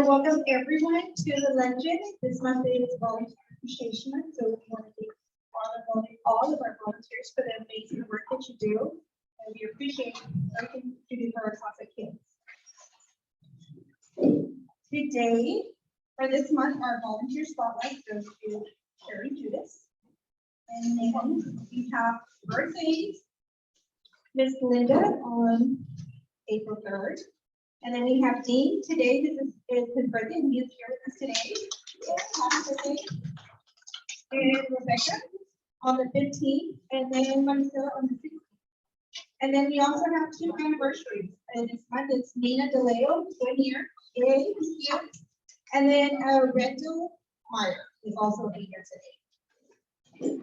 Welcome everyone to the Luncheon. This month is Volunteer Appreciation Month, so we want to thank all of our volunteers for the amazing work that you do, and we appreciate everything you do for our class of kids. Today, for this month, our volunteer spotlight goes to Sherry Judas, and then we have birthdays. Miss Linda on April 3rd. And then we have Dean today. This is his birthday, and he is here with us today. Yeah, happy birthday. And Rebecca on the 15th, and then Marcella on the 16th. And then we also have two anniversaries. And this month it's Nina DeLeo, 1 year. Yay, here. And then Rendell Meyer is also a year today.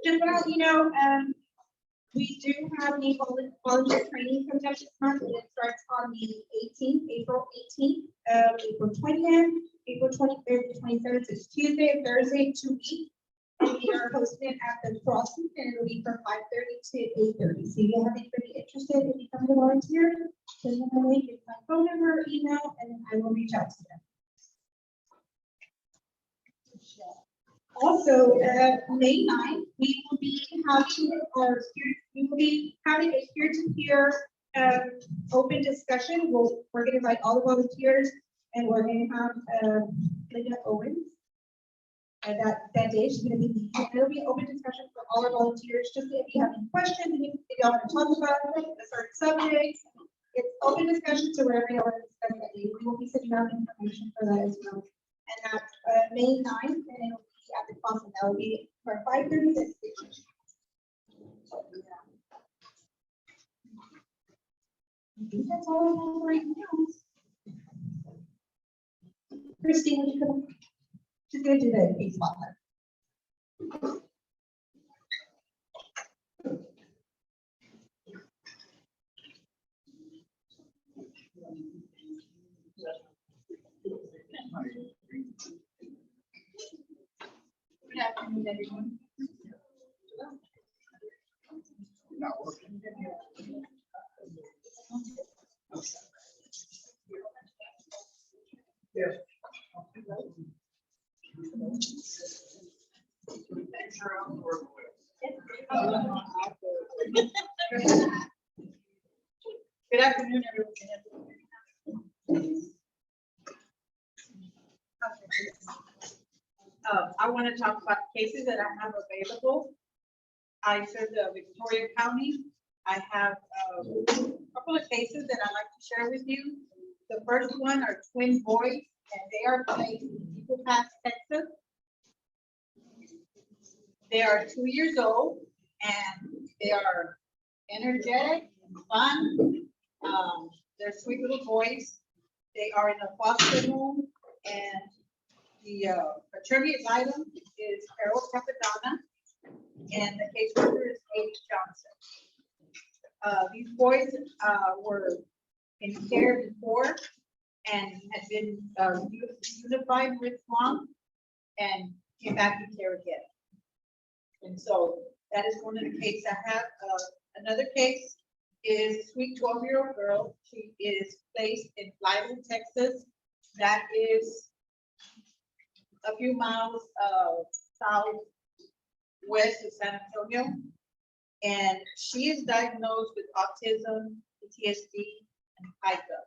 Just want to let you know, we do have the volunteer training coming up this month, and it starts on the 18th, April 18th, April 20th, April 23rd to 27th. It's Tuesday and Thursday, 2 weeks. And we are hosting it at the Crossing, and it'll be from 5:30 to 8:30. So if you have anybody interested in becoming a volunteer, send them a link, it's my phone number, email, and I will reach out to them. Also, May 9th, we will be having a peer-to-peer open discussion. We're going to invite all the volunteers, and we're going to have Linda Owens. And that day she's going to be. It'll be an open discussion for all our volunteers. Just if you have any questions, if y'all want to talk about a certain subject, it's open discussion. So wherever y'all want to discuss that day, we will be sending out information for that as well. And that's May 9th, and it'll be at the Crossing. That will be from 5:30 to 6. I think that's all I have right now. Christine, would you come? She's going to do the case spotlight. Good afternoon, everyone. Not working. Yeah. Good afternoon, everyone. I want to talk about cases that I have available. I serve the Victoria County. I have a couple of cases that I'd like to share with you. The first one are twin boys, and they are placed in Eagle Pass, Texas. They are 2 years old, and they are energetic, fun. They're sweet little boys. They are in a foster home, and the attorney ad litem is Carol Capadonna, and the caseworker is Kate Johnson. These boys were in care before and had been unified with mom and came back to care again. And so that is one of the cases I have. Another case is a sweet 12-year-old girl. She is placed in Lytle, Texas. That is a few miles southwest of San Antonio. And she is diagnosed with autism, PTSD, and pica.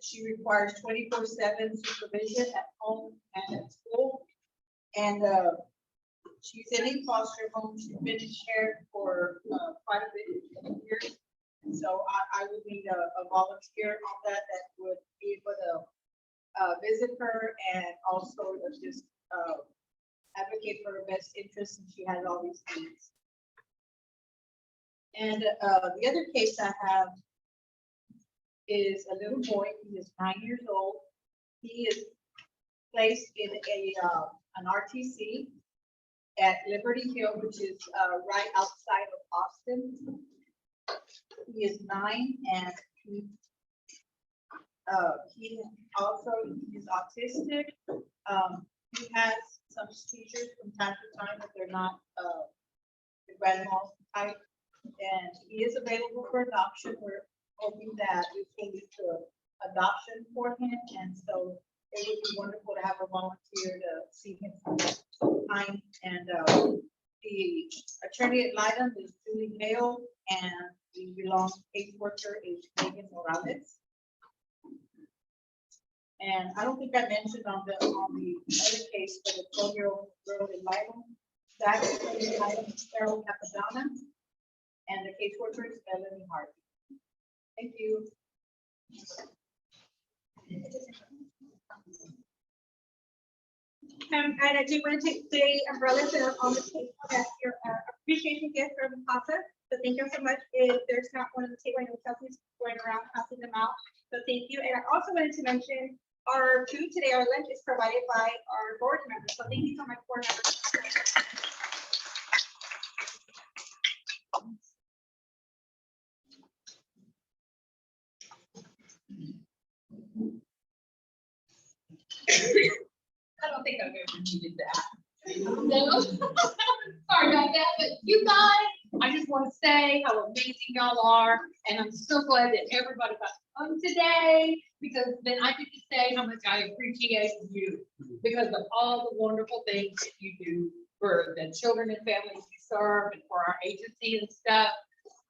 She requires 24/7 supervision at home and at school. And she's in a foster home. She's been in care for quite a bit of years. And so I would need a volunteer on that would be able to visit her and also just advocate for her best interest, and she has all these needs. And the other case I have is a little boy. He is 9 years old. He is placed in an RTC at Liberty Hill, which is right outside of Austin. He is 9, and he also is autistic. He has some seizures from time to time, but they're not the grand mal type. And he is available for adoption. We're hoping that we can lead to adoption for him, and so it would be wonderful to have a volunteer to see him time. And the attorney ad litem is Julie Hale, and the belong caseworker is Megan Morales. And I don't think I mentioned on the other case for the 12-year-old girl in Lytle, that is Carol Capadonna, and the caseworker is Melanie Hart. Thank you. And I do want to take the umbrellas that are on the table as your appreciation gift from CASA. So thank you so much. If there's not one on the table, I know Chelsea's going around passing them out. So thank you. And I also wanted to mention our food today, our lunch is provided by our board members. So thank you so much, board members. I don't think I've ever needed that. No. Sorry about that, but you guys, I just want to say how amazing y'all are, and I'm so glad that everybody got to come today, because then I get to say how much I appreciate you because of all the wonderful things that you do for the children and families you serve and for our agency and stuff.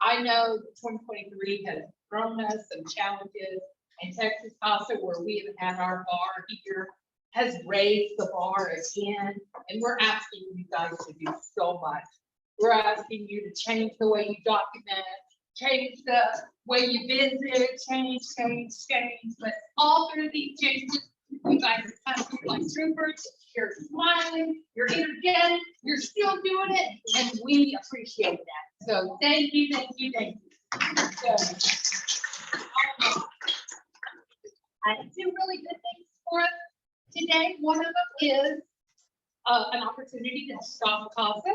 I know that 2023 has thrown us some challenges, and Texas CASA, where we have had our bar here, has raised the bar again, and we're asking you guys to do so much. We're asking you to change the way you document, change the way you visit, change, but all through these changes, you guys are kind of like troopers. You're smiling, you're energetic, you're still doing it, and we appreciate that. So thank you, thank you, thank you. So, I have two really good things for us today. One of them is an opportunity to shop CASA.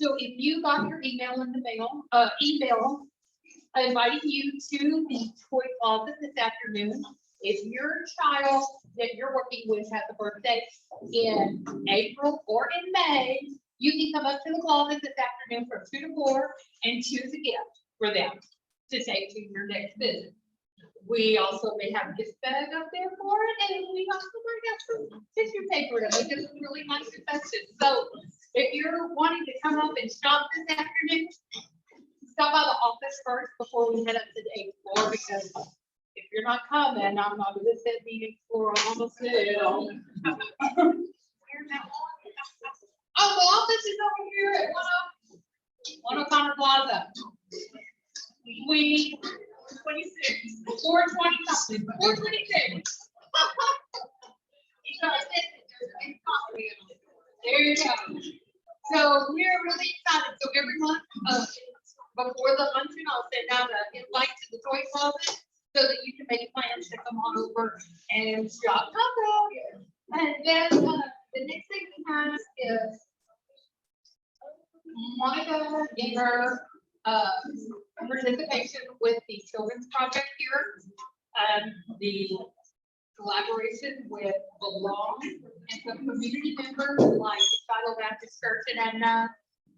So if you got your email in the mail, email inviting you to the toy closet this afternoon. If your child that you're working with has a birthday in April or in May, you can come up to the closet this afternoon from 2 to 4 and choose a gift for them to take to your next visit. We also may have this bag up there for it, and we also might have some tissue paper to make it look really nice and festive. So if you're wanting to come up and shop this afternoon, stop by the office first before we head up to the 8th floor, because if you're not coming, I'm not gonna set meeting floor almost there. Oh, the office is over here at 1 O'Connor Plaza. We 26, 420, 426. There you go. So we're really excited. So every month, before the luncheon, I'll send out an invite to the toy closet so that you can make plans to come on over and shop CASA. And then the next thing we have is Monica in her participation with the Children's Project here, the collaboration with Belong and some community members like Shiloh Baptist Church in Edna,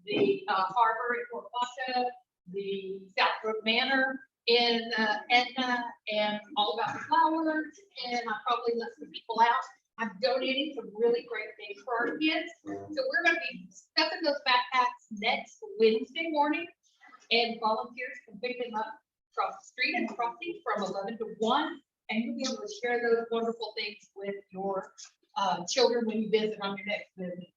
the Harbor in Fort Washa, the Southbrook Manor in Edna, and All About the Flowers, and I probably left some people out. I'm donating some really great things for our kids. So we're going to be stuffing those backpacks next Wednesday morning, and volunteers can pick them up across the street and crossing from 11 to 1, and you'll be able to share those wonderful things with your children when you visit on your next visit.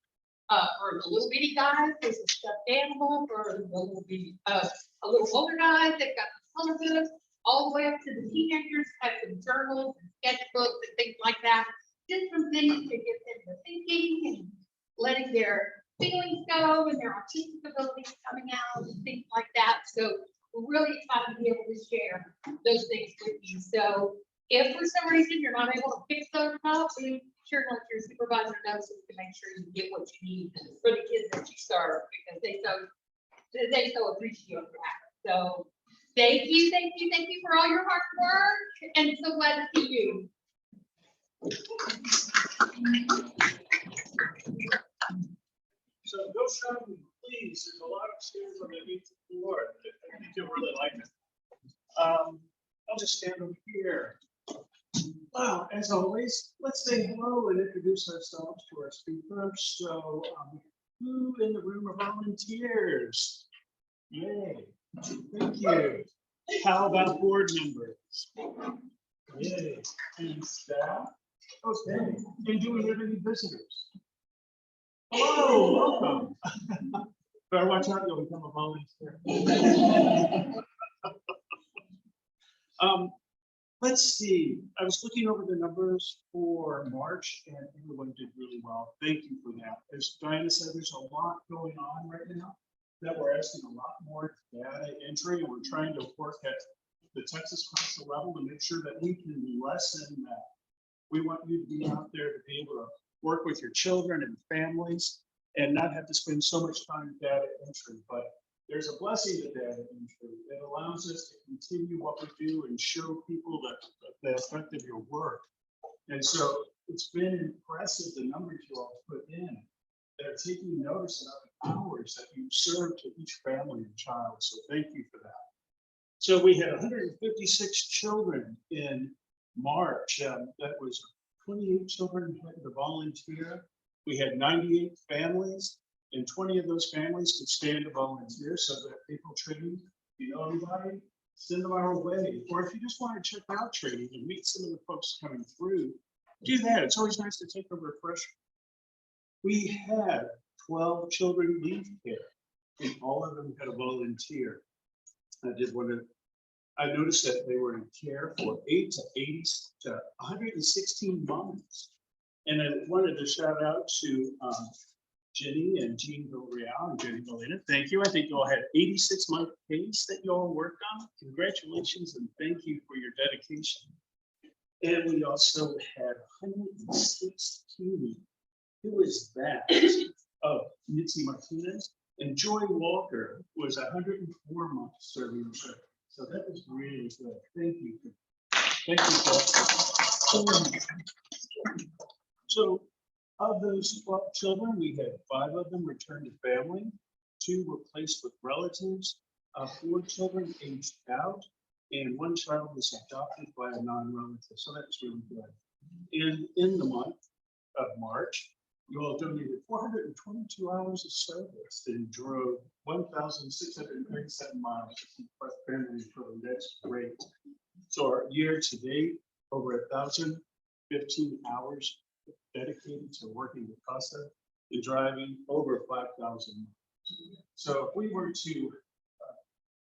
For the little bitty guys, there's a stuffed animal. For the little bitty, a little older guys, they've got the color books. All the way up to the teenagers, have some journals and sketchbooks and things like that. Just some things to get them to thinking and letting their feelings go and their artistic abilities coming out and things like that. So we're really excited to be able to share those things with you. So if for some reason you're not able to pick those up, be sure to let your supervisor know so you can make sure you get what you need for the kids that you serve, because they so appreciate that. So thank you for all your hard work, and so glad to see you. So go show me, please. There's a lot of stairs on the 8th floor. I think you'll really like it. I'll just stand over here. Well, as always, let's say hello and introduce ourselves to our speakers. So, who in the room are volunteers? Yay, thank you. How about board members? Yay, and staff? Okay, and do we have any visitors? Hello, welcome. Better watch out, you'll become a volunteer. Let's see, I was looking over the numbers for March and everyone did really well. Thank you for that. As Diana said, there's a lot going on right now that we're asking a lot more data entry, and we're trying to work at the Texas council level to make sure that we can lessen that. We want you to be out there to be able to work with your children and families and not have to spend so much time data entry. But there's a blessing to data entry. It allows us to continue what we do and show people the effect of your work. And so it's been impressive, the numbers you all put in. They're taking notice of the hours that you serve to each family and child. So thank you for that. So we had 156 children in March. That was 28 children had to volunteer. We had 98 families, and 20 of those families could stand to volunteer. So that people trained, you know anybody, send them our way. Or if you just want to check out training and meet some of the folks coming through, do that. It's always nice to take a refresher. We had 12 children leave care, and all of them had a volunteer. I noticed that they were in care for 8 to 80 to 116 months. And I wanted to shout out to Jenny and Jean Villarreal and Jenny Molina. Thank you. I think you all had 86-month case that you all worked on. Congratulations and thank you for your dedication. And we also had 116. Who is that? Oh, Mitzi Martinez. And Joy Walker was 104 months serving the service. So that was really good. Thank you. Thank you. So of those 12 children, we had 5 of them returned to family, 2 were placed with relatives, 4 children aged out, and 1 child was adopted by a non-relative. So that's really good. And in the month of March, you all donated 422 hours of service and drove 1,637 miles to keep our family for the next great. So our year to date, over 1,015 hours dedicated to working with CASA and driving over 5,000 miles. So if we were to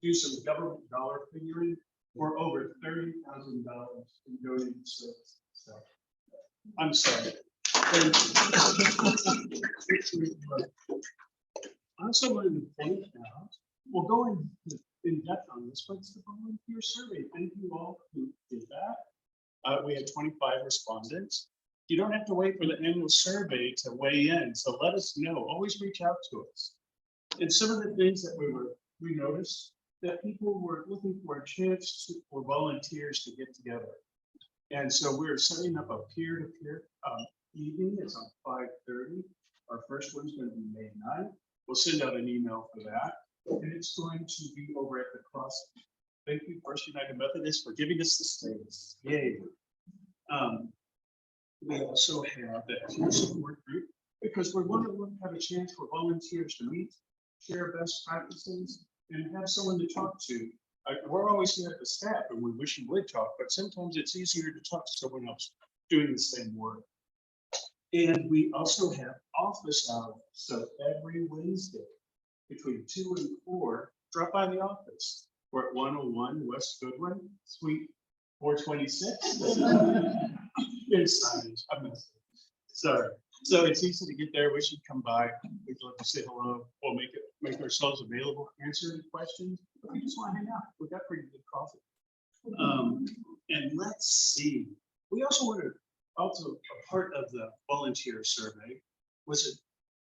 do some government dollar figuring, we're over $30,000 in donated service. So I'm sorry. I also wanted to point out, we'll go in depth on this, but it's the volunteer survey. Thank you all who did that. We had 25 respondents. You don't have to wait for the annual survey to weigh in, so let us know. Always reach out to us. And some of the things that we noticed that people were looking for a chance for volunteers to get together. And so we're setting up a peer-to-peer evening. It's on 5:30. Our first one's going to be May 9th. We'll send out an email for that. And it's going to be over at the cross. Thank you, First United Methodist, for giving us the space. Yay. We also have that peer support group because we want to have a chance for volunteers to meet, share best practices, and have someone to talk to. We're always here at the staff and we wish you would talk, but sometimes it's easier to talk to someone else doing the same work. And we also have office hours. So every Wednesday between 2 and 4, drop by the office. We're at 101 West Goodwin, Suite 426. There's signage. I'm messing. Sorry. So it's easy to get there. We should come by. We'd love to say hello. We'll make ourselves available, answer any questions. If you just want to hang out, we've got pretty good coffee. And let's see. We also want to a part of the volunteer survey was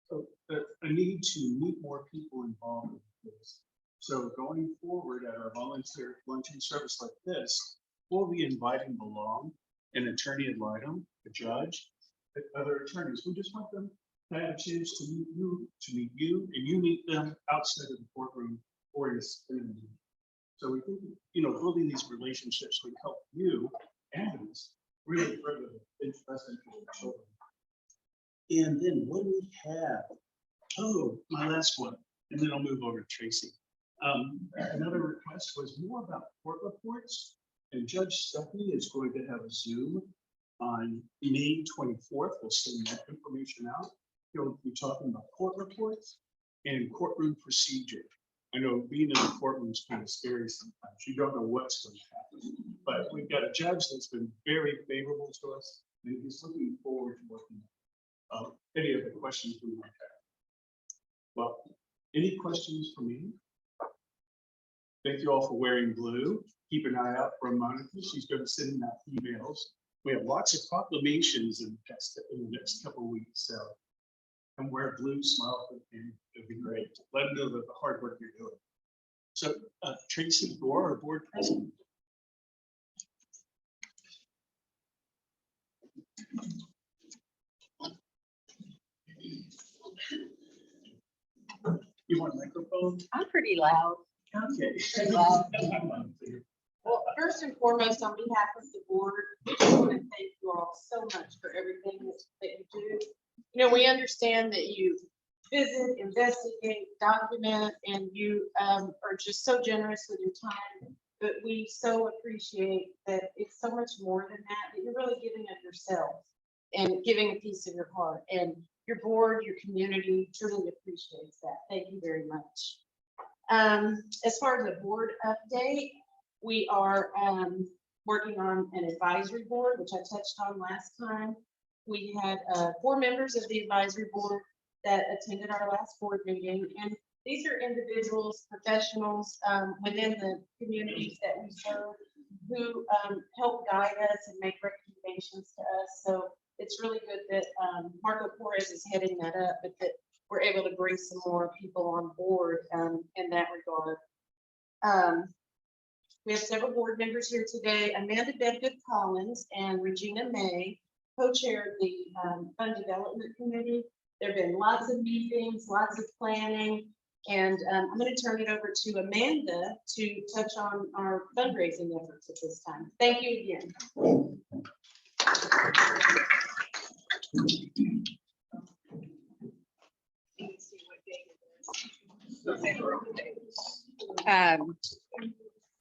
a need to meet more people involved in this. So going forward at our volunteer luncheon service like this, we'll be inviting along an attorney ad litem, a judge, other attorneys. We just want them to have a chance to meet you, and you meet them outside of the courtroom or in a So we think, building these relationships would help you and us really further the interest in children. And then what do we have? Oh, my last one, and then I'll move over to Tracy. Another request was more about court reports, and Judge Stephanie is going to have a Zoom on May 24th. We'll send that information out. He'll be talking about court reports and courtroom procedure. I know being in the courtroom is kind of scary sometimes. You don't know what's going to happen, but we've got a judge that's been very favorable to us, and he's looking forward to working. Any of the questions we might have. Well, any questions for me? Thank you all for wearing blue. Keep an eye out for Monica. She's going to send out emails. We have lots of proclamations in the next couple of weeks. So, and wear blue, smile, and it'll be great. Let them know that the hard work you're doing. So, Tracy Gore, our board president. You want a microphone? I'm pretty loud. Okay. Pretty loud. Well, first and foremost, on behalf of the board, I just want to thank you all so much for everything that you do. We understand that you visit, investigate, document, and you are just so generous with your time. But we so appreciate that it's so much more than that you're really giving of yourself and giving a piece of your heart. And your board, your community truly appreciates that. Thank you very much. As far as the board update, we are working on an advisory board, which I touched on last time. We had 4 members of the advisory board that attended our last board meeting. And these are individuals, professionals within the communities that we serve who help guide us and make recommendations to us. So it's really good that Marco Torres is heading that up, but that we're able to bring some more people on board in that regard. We have several board members here today. Amanda Bedgood Collins and Regina May co-chaired the Fund Development Committee. There have been lots of meetings, lots of planning, and I'm going to turn it over to Amanda to touch on our fundraising efforts at this time. Thank you again.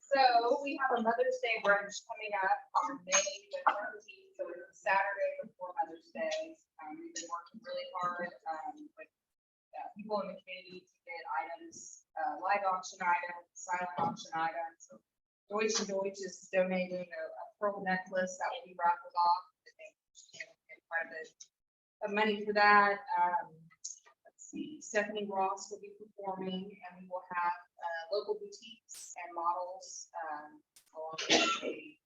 So we have a Mother's Day brunch coming up on May the 13th, so it's Saturday before Mother's Day. We've been working really hard with people in the community to get items, live auction items, silent auction items. So Deutsche is donating a pearl necklace that will be raffled off. I think get quite a bit of money for that. Let's see, Stephanie Ross will be performing, and we will have local boutiques and models along with a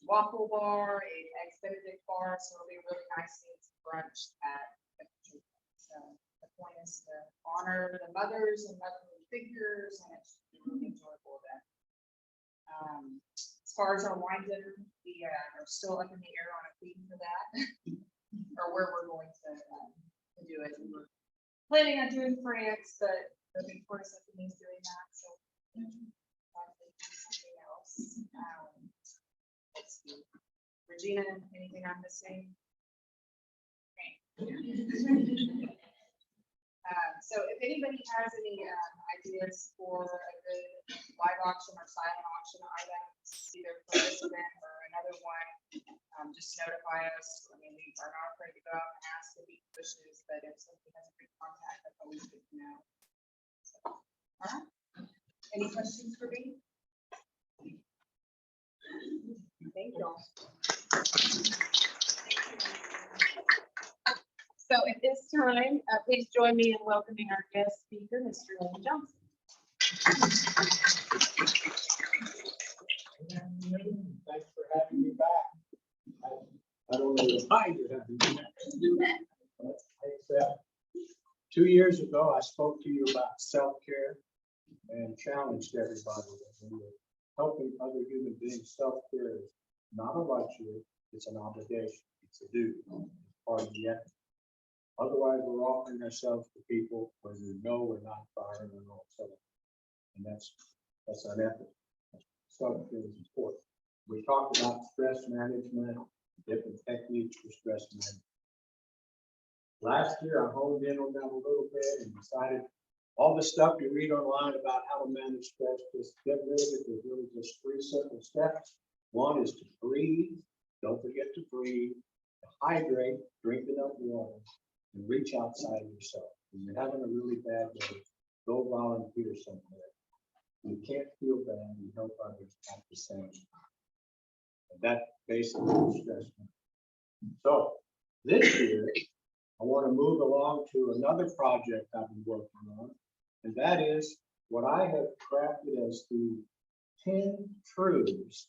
waffle bar, an eggs Benedict bar. So it'll be a really nice brunch at the so the point is to honor the mothers and motherly figures, and it should be a really enjoyable event. As far as our wine dinner, we are still up in the air on a theme for that, or where we're going to do it. We were planning on doing France, but the big course of is doing that, so something else. Let's see. Regina, anything I'm missing? So if anybody has any ideas for a good live auction or silent auction items, either for this event or another one, just notify us. I mean, we are not afraid to go out and ask if we wishes, but if somebody has a good contact, that's always good to know. So, all right. Any questions for me? Thank you all. So at this time, please join me in welcoming our guest speaker, Mr. Lynn Johnson. Thanks for having me back. I don't know why you're having me back. But 2 years ago, I spoke to you about self-care and challenged everybody that we were helping other human beings. Self-care is not a luxury, it's an obligation, it's a duty, it's part of the ethic. Otherwise, we're offering ourselves to people where we know we're not firing on all cylinders. And that's That's unethical. Self-care is important. We talked about stress management, different techniques for stress management. Last year, I honed in on that a little bit and decided all the stuff you read online about how to manage stress, just get rid of it. There's really just 3 simple steps. One is to breathe. Don't forget to breathe. To hydrate, drink enough water, and reach outside yourself. When you're having a really bad day, go volunteer somewhere. You can't feel bad, you help others at the same time. And that basically is stress management. So this year, I want to move along to another project I've been working on, and that is what I have crafted as the 10 truths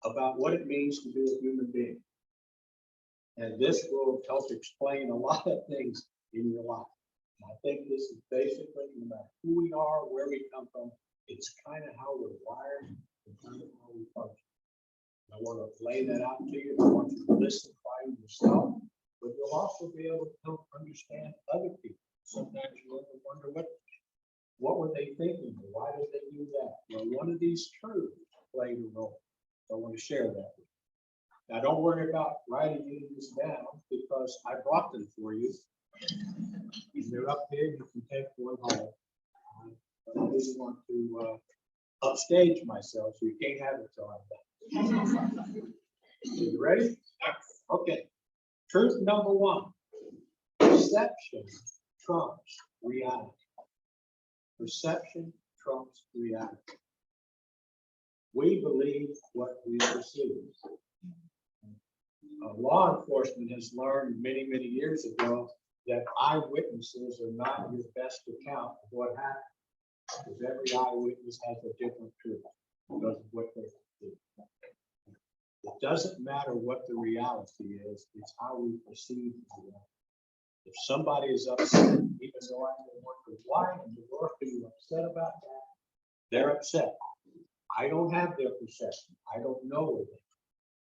about what it means to be a human being. And this will help explain a lot of things in your life. And I think this is basically, no matter who we are, where we come from, it's kind of how we're wired and kind of how we function. I want to lay that out to you. I want you to listen by yourself, but you'll also be able to help understand other people. Sometimes you wonder what were they thinking? Or why did they do that? Well, one of these truths played a role. So I want to share that with you. Now, don't worry about writing any of this down because I brought them for you. They're up there. You can take one home. But I didn't want to upstage myself, so you can't have it till I'm done. You ready? Okay. Truth number 1. Perception trumps reality. Perception trumps reality. We believe what we perceive. Law enforcement has learned many, many years ago that eyewitnesses are not your best account of what happened. Because every eyewitness has a different truth because of what they see. It doesn't matter what the reality is, it's how we perceive the reality. If somebody is upset, even though I may wonder why in the world are you upset about that, they're upset. I don't have their perception. I don't know it.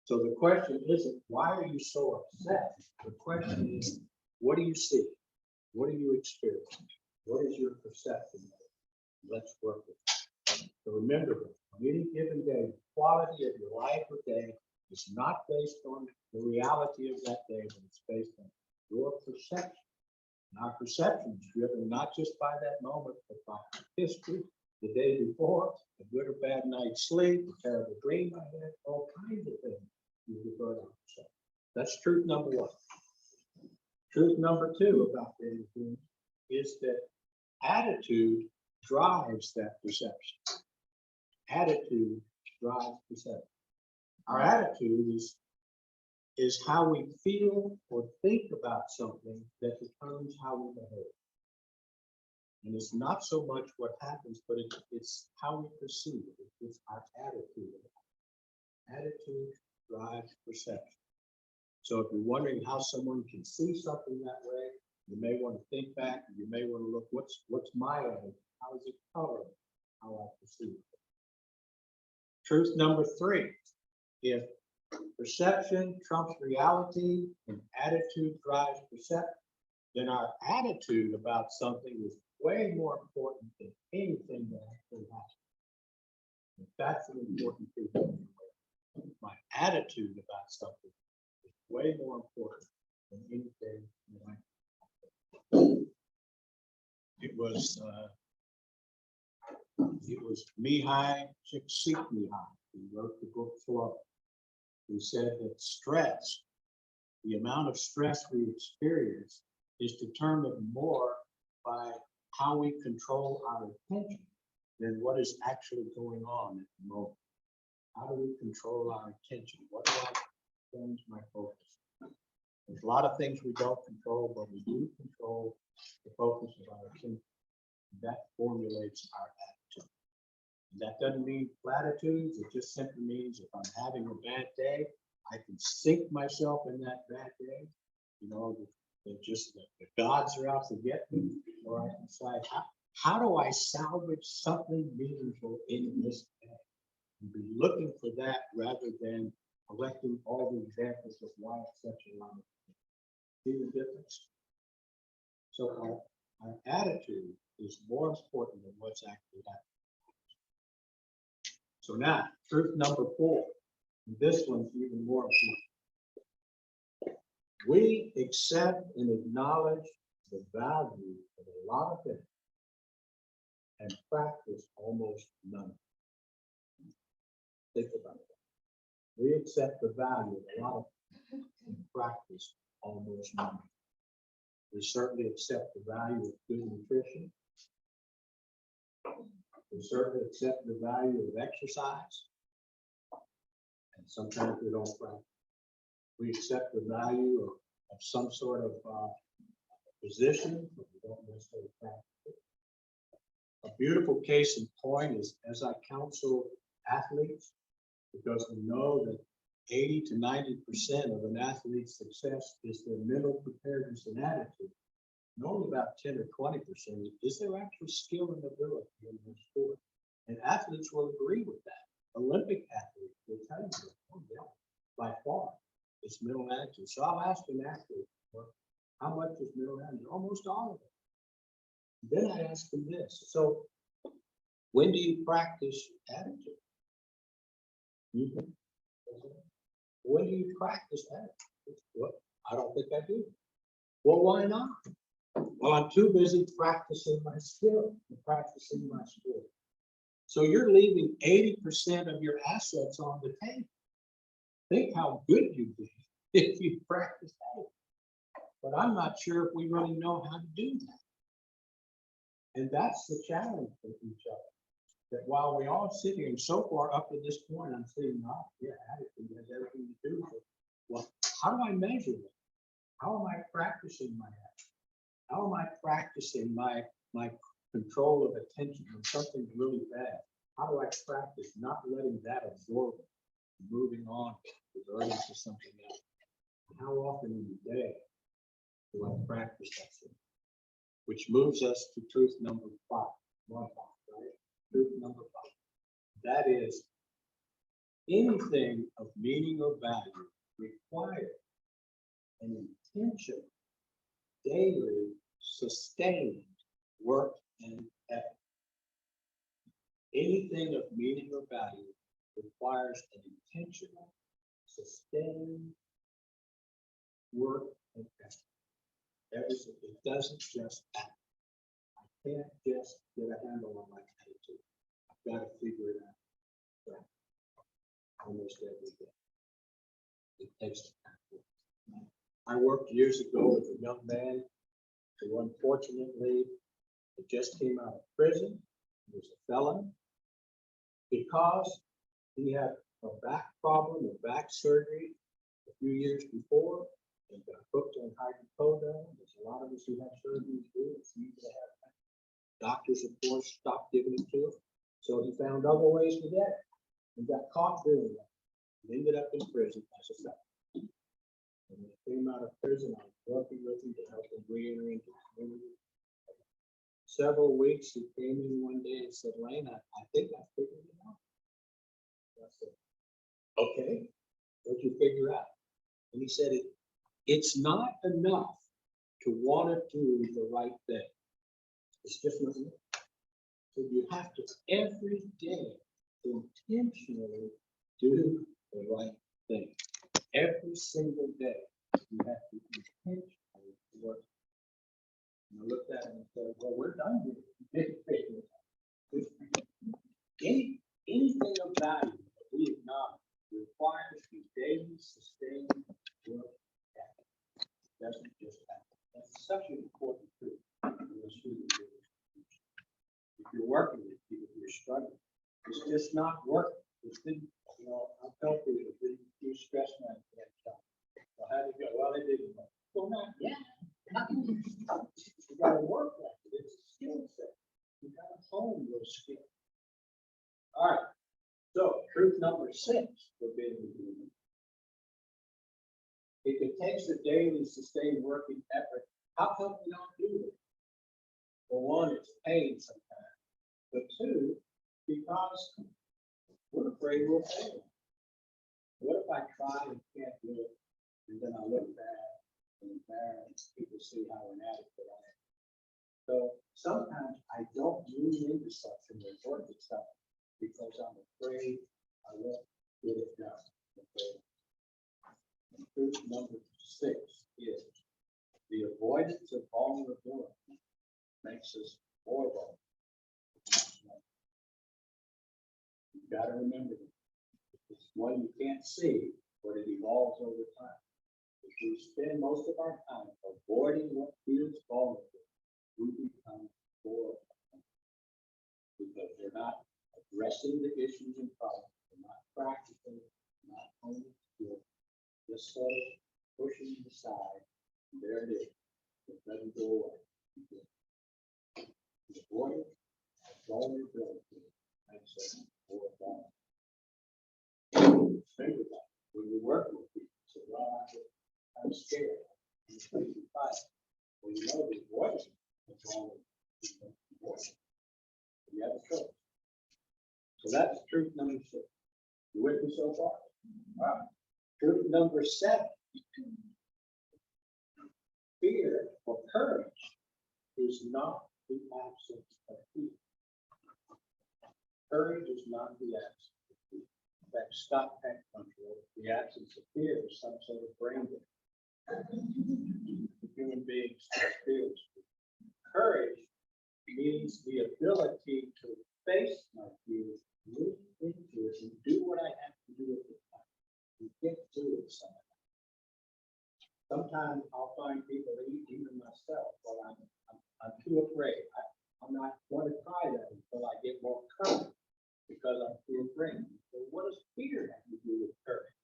So the question isn't, why are you so upset? The question is, what do you see? What are you experiencing? What is your perception? Let's work with it. So remember, on any given day, the quality of your life or day is not based on the reality of that day, but it's based on your perception. And our perception is driven not just by that moment, but by history, the day before, a good or bad night's sleep, a terrible dream I had, all kinds of things. That's truth number 1. Truth number 2 about being human is that attitude drives that perception. Attitude drives perception. Our attitude is how we feel or think about something that determines how we behave. And it's not so much what happens, but it's how we perceive it. It's our attitude. Attitude drives perception. So if you're wondering how someone can see something that way, you may want to think back, and you may want to look, what's my attitude? How is it colored? How I perceive it. Truth number 3, if perception trumps reality and attitude drives perception, then our attitude about something is way more important than anything that actually happens. That's an important thing. My attitude about something is way more important than anything that happens. It was Mihai Csikszentmihalyi who wrote the book Flow, who said that stress, the amount of stress we experience, is determined more by how we control our attention than what is actually going on at the moment. How do we control our attention? What do I change my focus? There's a lot of things we don't control, but we do control the focus of our attention. That formulates our attitude. And that doesn't mean platitudes. It just simply means if I'm having a bad day, I can sink myself in that bad day. You know, the gods are out to get me, or I can decide how do I salvage something meaningful in this day? And be looking for that rather than collecting all the examples of why it's such a lot. See the difference? So our attitude is more important than what's actually happening. So now, truth number 4, and this one's even more important. We accept and acknowledge the value of a lot of things and practice almost none. Think about that. We accept the value of a lot of things and practice almost none. We certainly accept the value of good nutrition. We certainly accept the value of exercise. And sometimes we don't practice. We accept the value of some sort of position, but we don't necessarily practice it. A beautiful case in point is as I counsel athletes, because we know that 80 to 90% of an athlete's success is their mental preparedness and attitude. And only about 10 or 20% is their actual skill and ability in their sport. And athletes will agree with that. Olympic athletes will tell you that, oh yeah, by far, it's mental attitude. So I'll ask an athlete, well, how much is mental attitude? Almost all of it. Then I ask them this. So when do you practice attitude? When do you practice attitude? Well, I don't think I do. Well, why not? Well, I'm too busy practicing my skill and practicing my sport. So you're leaving 80% of your assets on the table. Think how good you'd be if you practice that. But I'm not sure if we really know how to do that. And that's the challenge for each other. That while we all sit here, and so far up to this point, I'm saying, oh, yeah, attitude has everything to do with it. Well, how do I measure it? How am I practicing my attitude? How am I practicing my control of attention when something's really bad? How do I practice not letting that absorb it, moving on, reverting to something else? And how often in the day do I practice that thing? Which moves us to truth number 5. Right? Truth number 5. That is, anything of meaning or value requires an intentional, daily, sustained work and effort. Anything of meaning or value requires an intentional, sustained work and effort. It doesn't just happen. I can't just get a handle on my attitude. I've got to figure it out. Right. Almost every day. It takes time. I worked years ago with a young man who unfortunately just came out of prison. He was a felon because he had a back problem, a back surgery a few years before, and got hooked on hydrocodone. There's a lot of us who have surgeries do. It's easy to have that. Doctors, of course, stopped giving it to him. So he found other ways to get it and got caught doing that. He ended up in prison as a felon. And when he came out of prison, I was working with him to help him re-enter into the community. Several weeks, he came in one day and said, Lane, I think I figured it out. I said, okay, what'd you figure out? And he said, it's not enough to want to do the right thing. It's just not enough. So you have to every day intentionally do the right thing. Every single day, you have to intentionally work. And I looked at him and said, well, we're done here. We didn't figure it out. Anything of value that we acknowledge requires the daily sustained work ethic. It doesn't just happen. That's such an important truth. If you're working with people, you're struggling. It's just not working. It's been, I'll tell people, it didn't do stress management. Well, how did it go? Well, it didn't work. Well, not yet. You gotta work at it. It's a skill set. You gotta hone those skills. All right. So truth number 6 for being a human. If it takes a daily sustained working effort, how come we don't do it? Well, one, it's pain sometimes. But 2, because we're afraid we'll fail. What if I try and can't do it, and then I look bad and embarrassed? People see how inadequate I am. So sometimes I don't move into something or work at something because I'm afraid I won't get it done. Okay? And truth number 6 is the avoidance of vulnerability makes us more vulnerable. You gotta remember that. It's one you can't see, but it evolves over time. If we spend most of our time avoiding what feels vulnerable, we become more vulnerable. Because we're not addressing the issues and problems, we're not practicing, not only skilled, just sort of pushing it aside, and there it is. It doesn't go away. The avoidance of vulnerability makes us more vulnerable. Think about it. When you work with people, so well, I'm scared. I'm afraid to fight. Well, you know the avoidance of vulnerability. You have a choice. So that's truth number 6. You with me so far? All right. Truth number 7. Fear or courage is not the absence of fear. Courage is not the absence of fear. In fact, Scott Peck control the absence of fear is some sort of brain damage. Human beings have fears. Courage means the ability to face my fears, move into it, and do what I have to do at the time, and get through it somehow. Sometimes I'll find people, even myself, well, I'm too afraid. I'm not going to try that until I get more courage because I'm too afraid. So what does fear have to do with courage?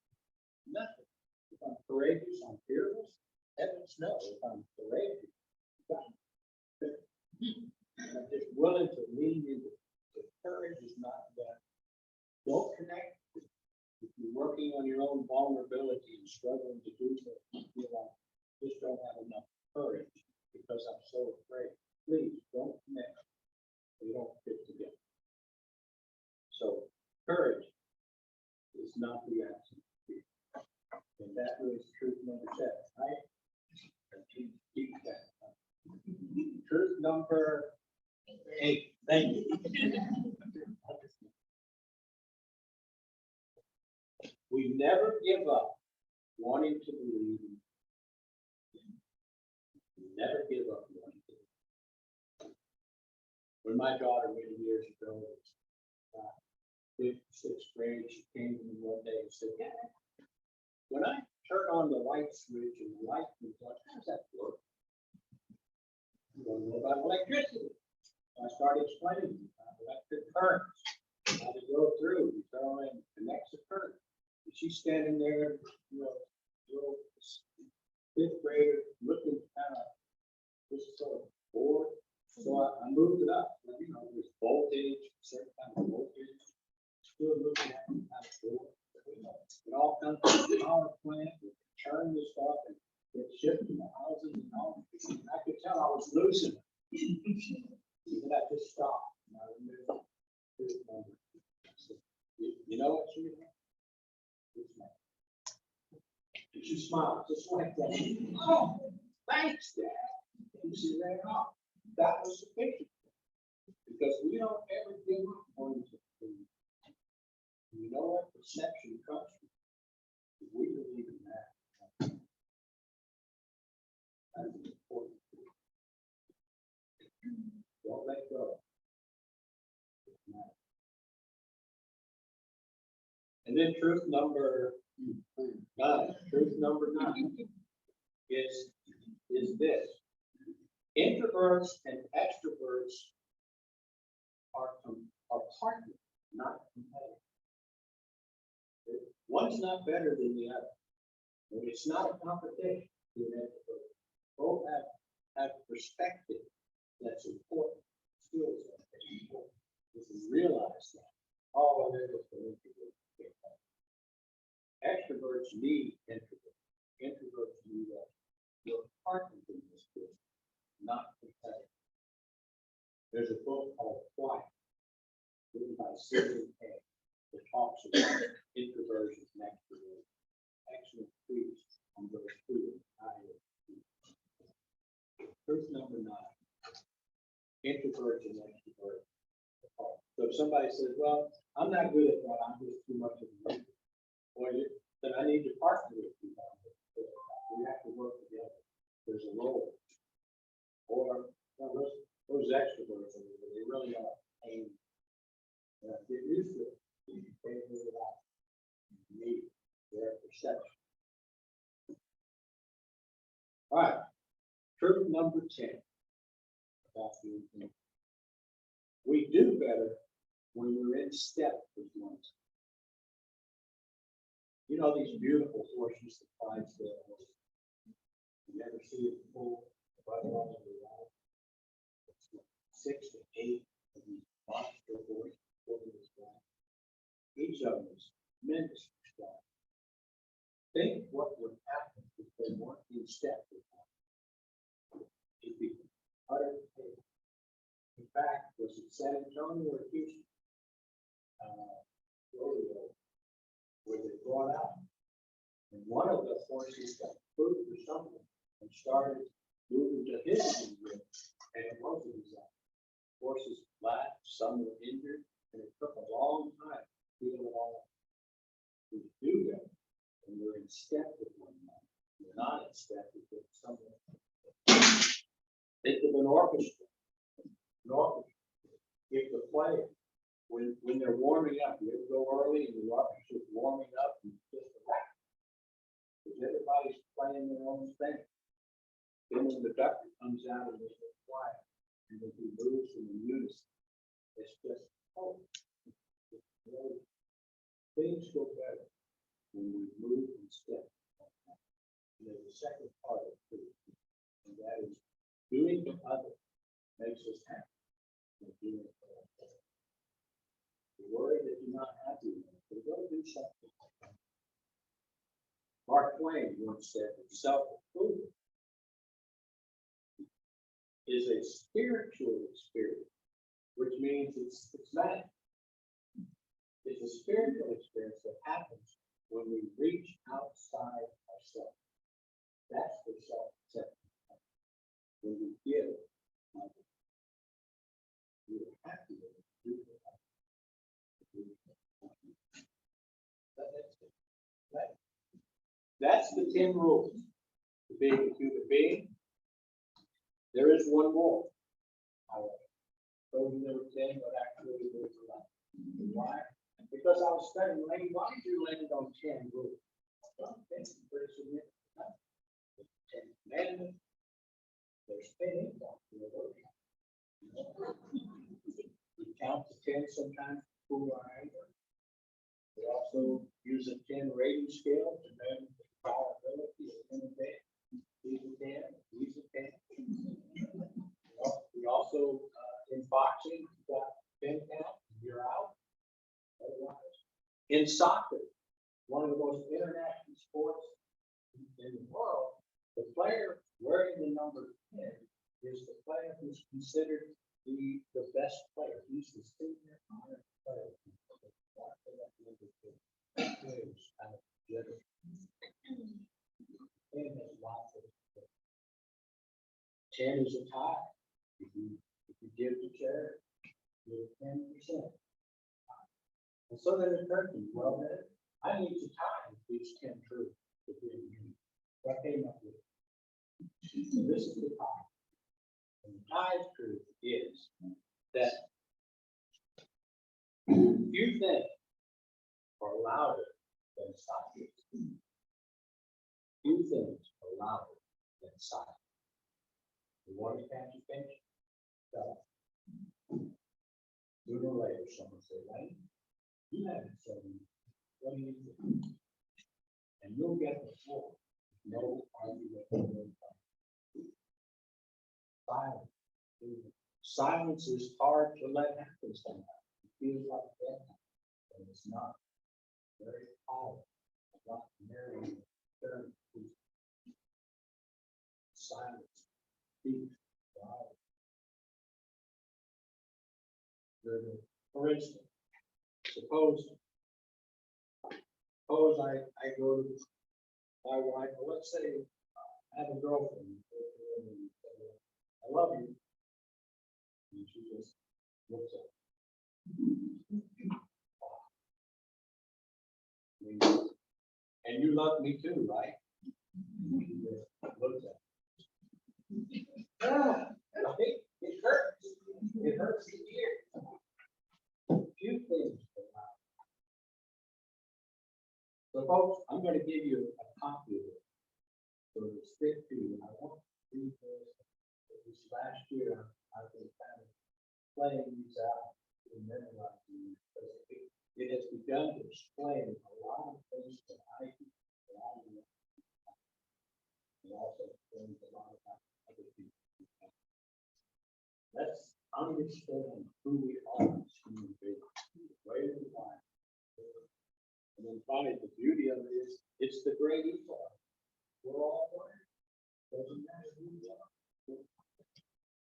Nothing. If I'm courageous, I'm fearless. Heavens no, if I'm courageous, I'm just willing to lean into it. So courage is not that. Don't connect. If you're working on your own vulnerability and struggling to do so, you feel like you just don't have enough courage because I'm so afraid. Please don't connect. We don't fit together. So courage is not the absence of fear. And that was truth number 7, right? Keep that. Truth number 8. Thank you. We never give up wanting to believe. We never give up wanting to believe. When my daughter many years ago was 5th, 6th grade, she came to me one day and said, "Yeah, when I turn on the light switch and the light comes on, how does that work?" You don't know about electricity. I started explaining electric currents, how to go through, you throw in, connects the current. And she's standing there, little 5th grader, looking kind of just sort of bored. So I moved it up. There's voltage, certain kind of voltage. Still looking at it, kind of bored. It all comes from the power plant. We turn this stuff and get shipped to the houses and all. I could tell I was losing it. But I just stopped. And I remember his number. You know what she did? She smiled just like that. "Oh, thanks, Dad." You see that? Oh, that was sufficient. Because we don't ever give up wanting to believe. You know what perception comes from? If we believe in that. That is important. Don't let go. And then truth number 9. Truth number 9 is this: introverts and extroverts are partners, not competitors. One's not better than the other. And it's not a competition. Both have perspective that's important. Skills that's important. If you realize that, all of it is the introverts. Extroverts need introverts. Introverts need us. Your partners in this business, not competitors. There's a book called Quiet, written by Sylvan Hay, that talks about introversion and extroversion. Excellent treatise on those two. Truth number 9. Introverts and extroverts are So if somebody says, well, I'm not good at that, I'm just too much of a leader. Well, then I need to partner with you. We have to work together. There's a role. Or those extroverts, they really are pain. Get used to it. You can pay for it out. Need their perception. All right. Truth number 10 about the intent. We do better when we're in step with one. You know these beautiful horses that fly still. You never see it before. Right along the line. 6 to 8 of these monster horses over this line. Each of them is tremendously strong. Think what would happen if they weren't in step with one. It'd be utter chaos. In fact, was it San Antonio or Houston? Rodeo, where they brought out. And one of the horses got food or something and started moving to his grip, and it wasn't exact. Horses flat, some were injured, and it took a long time to heal it all up. We do that, and we're in step with one another. We're not in step with someone. Think of an orchestra. An orchestra. If the player, when they're warming up, you go early and the orchestra's warming up and it's just a rap. Because everybody's playing their own thing. Then when the conductor comes out and it's quiet, and if he moves in unison, it's just, oh, really, things go better when we move and step. And there's a second part of it, and that is doing to others makes us happy. And doing it for ourselves. The worry that you're not happy with, we're going to do something. Mark Twain once said that self-approval is a spiritual experience, which means it's not. It's a spiritual experience that happens when we reach outside ourselves. That's the self-acceptance. When we give, we are happy with it. That's the 10 rules to being a human being. There is one more. I told you there were 10, but actually there's 11. Why? Because I was studying, why did you land on 10 rules? Well, that's pretty significant. 10 commandments. There's 10 incomes. We count to 10 sometimes to cool our anger. We also use a 10 rating scale to measure the powerability of any day. These are 10, these are 10. We also, in boxing, you've got 10 count, you're out. Otherwise, in soccer, one of the most international sports in the world, the player wearing the number 10 is the player who's considered the best player. He's the senior honor player. 10 is a tie. If you give to charity, you're 10%. And so then it occurred to me, well, then I need to tie these 10 truths to being human. So I came up with it. So this is the tie. And the tie truth is that few things are louder than silence. Few things are louder than silence. You want to catch attention? So, sooner or later, someone say, Lane, you haven't said anything. What do you think? And you'll get the floor. No argument. Silence. Silence is hard to let happen sometimes. It feels like death, and it's not very powerful. It's not very stern. Silence. For instance, suppose I go to my wife, or let's say I have a girlfriend, I love you, and she just looks at me. And you love me too, right? Look at it hurts. It hurts to hear. Few things. So folks, I'm gonna give you a copy of it. So to stick to, I want to read this. This last year, I've been kind of playing these out and memorizing them, because it has begun to explain a lot of things that I do. That I do. And also explains a lot about other people. Let's understand who we are as human beings, where we are. And then finally, the beauty of it is, it's the great ethos. We're all one. Doesn't matter who we are.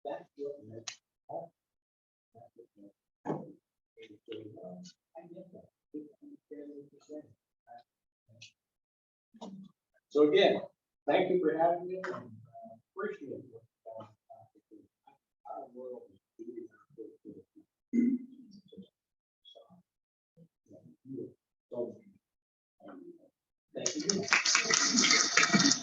That's what makes us. That's what makes us. I get that. So again, thank you for having me. And appreciate it. Our world is really good. So, thank you.